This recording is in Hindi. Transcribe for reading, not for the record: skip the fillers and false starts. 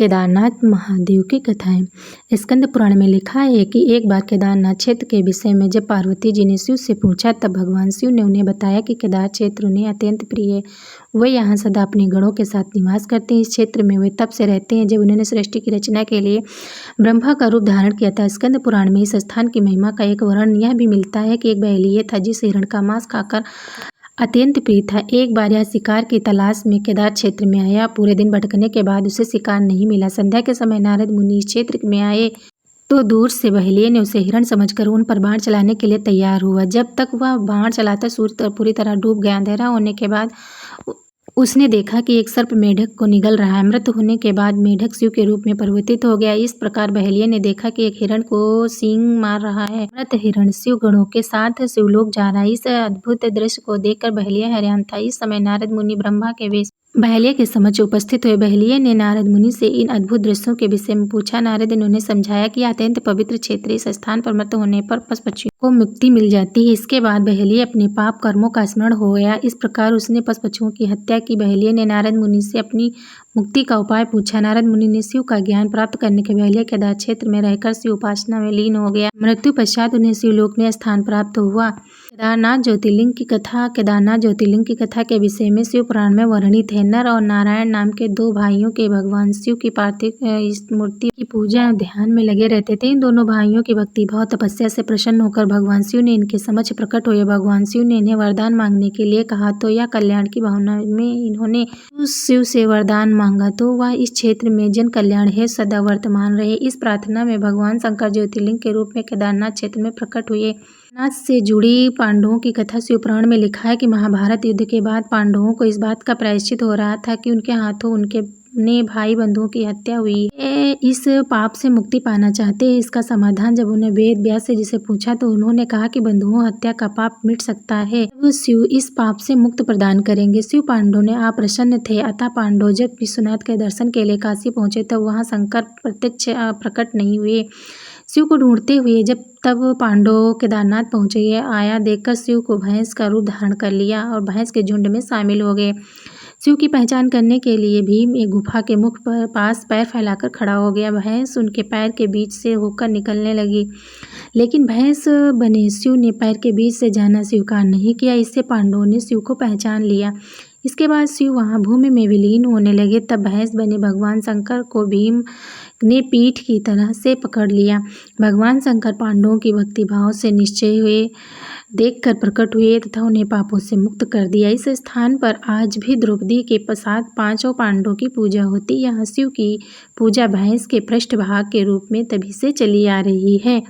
केदारनाथ महादेव की कथाएं। स्कंद पुराण में लिखा है कि एक बार केदारनाथ क्षेत्र के विषय में जब पार्वती जी ने शिव से पूछा, तब भगवान शिव ने उन्हें बताया कि केदार क्षेत्र उन्हें अत्यंत प्रिय है। वे यहाँ सदा अपने गणों के साथ निवास करते हैं। इस क्षेत्र में वे तब से रहते हैं जब उन्होंने सृष्टि की रचना के लिए ब्रह्मा का रूप धारण किया था। स्कंद पुराण में इस स्थान की महिमा का एक वर्णन यह भी मिलता है कि एक बहेलिया था जिस हिरण का मांस खाकर अत्यंत प्रिय था। एक बार यह शिकार की तलाश में केदार क्षेत्र में आया। पूरे दिन भटकने के बाद उसे शिकार नहीं मिला। संध्या के समय नारद मुनि इस क्षेत्र में आए तो दूर से बहेलिये ने उसे हिरण समझकर उन पर बाण चलाने के लिए तैयार हुआ। जब तक वह बाण चलाता सूर्य पूरी तरह डूब गया। अंधेरा होने के बाद उसने देखा कि एक सर्प मेढक को निगल रहा है। मृत होने के बाद मेढक शिव के रूप में परिवर्तित हो गया। इस प्रकार बहेलिये ने देखा कि एक हिरण को सींग मार रहा है। मृत हिरण शिव गणों के साथ शिवलोक जा रहा है। इस अद्भुत दृश्य को देखकर बहेलिया हैरान था। इस समय नारद मुनि ब्रह्मा के वेश बहेलिये के समक्ष उपस्थित हुए। बहेलिये ने नारद मुनि से इन अद्भुत दृश्यों के विषय में पूछा। नारद ने उन्हें समझाया कि अत्यंत पवित्र क्षेत्र, इस स्थान पर मृत होने पर पशु पक्षियों को मुक्ति मिल जाती है। इसके बाद बहेलिये अपने पाप कर्मों का स्मरण हो गया। इस प्रकार उसने पशु पक्षियों की हत्या की। बहेलिये ने नारद मुनि से अपनी मुक्ति का उपाय पूछा। नारद मुनि ने शिव का ज्ञान प्राप्त करने के बहेलिया केदार क्षेत्र में रहकर शिव उपासना में लीन हो गया। मृत्यु पश्चात उन्हें शिवलोक में स्थान प्राप्त हुआ। केदारनाथ ज्योतिर्लिंग की कथा। केदारनाथ ज्योतिर्लिंग की कथा के विषय में शिव पुराण में वर्णित है। नर और नारायण नाम के दो भाइयों के भगवान शिव की पार्थिव मूर्ति की पूजा और ध्यान में लगे रहते थे। इन दोनों भाइयों की भक्ति भाव तपस्या से प्रसन्न होकर भगवान शिव ने इनके समक्ष प्रकट हुए। भगवान शिव ने इन्हें वरदान मांगने के लिए कहा तो यह कल्याण की भावना में इन्होंने शिव से वरदान मांगा तो वह इस क्षेत्र में जन कल्याण है सदा वर्तमान रहे। इस प्रार्थना में भगवान शंकर ज्योतिर्लिंग के रूप में केदारनाथ क्षेत्र में प्रकट हुए। नाथ से जुड़ी पांडवों की कथा। शिव पुराण में लिखा है कि महाभारत युद्ध के बाद पांडवों को इस बात का प्रायश्चित हो रहा था कि उनके हाथों उनके भाई बंधुओं की हत्या हुई है। इस पाप से मुक्ति पाना चाहते हैं। इसका समाधान जब उन्हें वेद व्यास से जिसे पूछा तो उन्होंने कहा कि बंधुओं हत्या का पाप मिट सकता है जब शिव इस पाप से मुक्त प्रदान करेंगे। शिव पांडवों ने अप्रसन्न थे। अतः पांडव जब विश्वनाथ के दर्शन के लिए काशी पहुंचे तब वहां शंकर प्रत्यक्ष प्रकट नहीं हुए। शिव को ढूंढते हुए तब पांडव केदारनाथ पहुंचे। आया देखकर शिव को भैंस का रूप धारण कर लिया और भैंस के झुंड में शामिल हो गए। शिव की पहचान करने के लिए भीम एक गुफा के मुख पर पास पैर फैलाकर खड़ा हो गया। भैंस उनके पैर के बीच से होकर निकलने लगी, लेकिन भैंस बने शिव ने पैर के बीच से जाना स्वीकार नहीं किया। इससे पांडवों ने शिव को पहचान लिया। इसके बाद शिव वहां भूमि में विलीन होने लगे। तब भैंस बने भगवान शंकर को भीम ने पीठ की तरह से पकड़ लिया। भगवान शंकर पांडवों की भक्ति भाव से निश्चय हुए देखकर प्रकट हुए तथा उन्हें पापों से मुक्त कर दिया। इस स्थान पर आज भी द्रौपदी के साथ पांचों पांडवों की पूजा होती है। यहाँ शिव की पूजा भैंस के पृष्ठभाग के रूप में तभी से चली आ रही है।